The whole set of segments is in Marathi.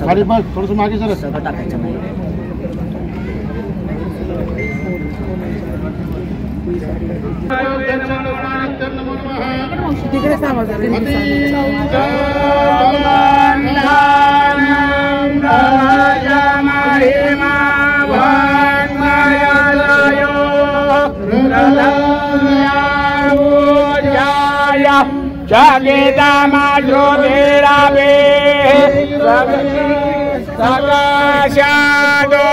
खाली बघ थोडंसं मागे सर सगळं टाकायचं नाही. तिकडे सामाज जागेदा माझो देरावे सकाशा दो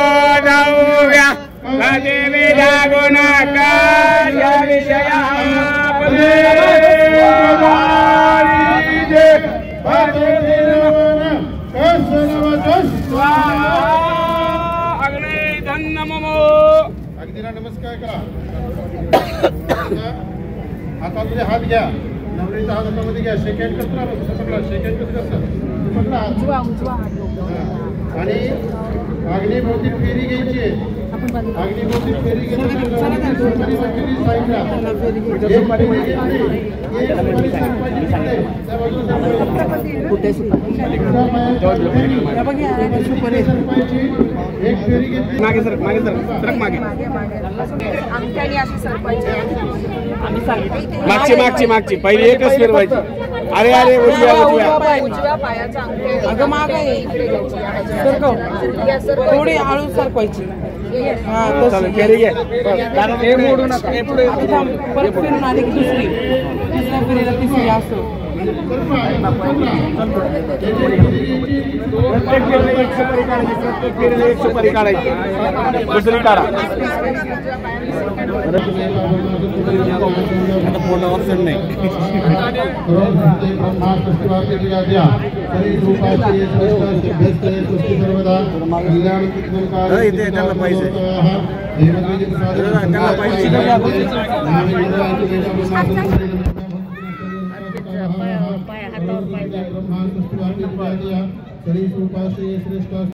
नव्या गजे विदा गुणकार विषया अग्नि धन्न ममो अगदीला नमस्कार करा. हातामध्ये हात घ्या. नवरीचा हात हातामध्ये घ्या. सेकंड कसं पकडा. सेकंड कसं करतात पकडा. आणि अग्निभोवती फेरी घ्यायची आहे. अग्निभोवती फेरी घेतल्यानंतर साईडला एक फेरी घेतली. एक सुपारी सरपायची तिकडे. त्या बाजूला सरपायची. एक फेरी घेतली. मागे सर सरक मागे. मागची पहिली एकच फिरवायची. अरे उजव्या पायाचा अगं माग थोडी हळू सरकवायची. फेरी घे. परत फिरून आली की दुसऱ्या फेरीला तिसरी असं. प्रत्येक फेरीला एक सुपारी काढायची. दुसरी काढा. आता पूर्ण ऑप्शन नाही. इथे त्यांना पैसे ब्रह्मा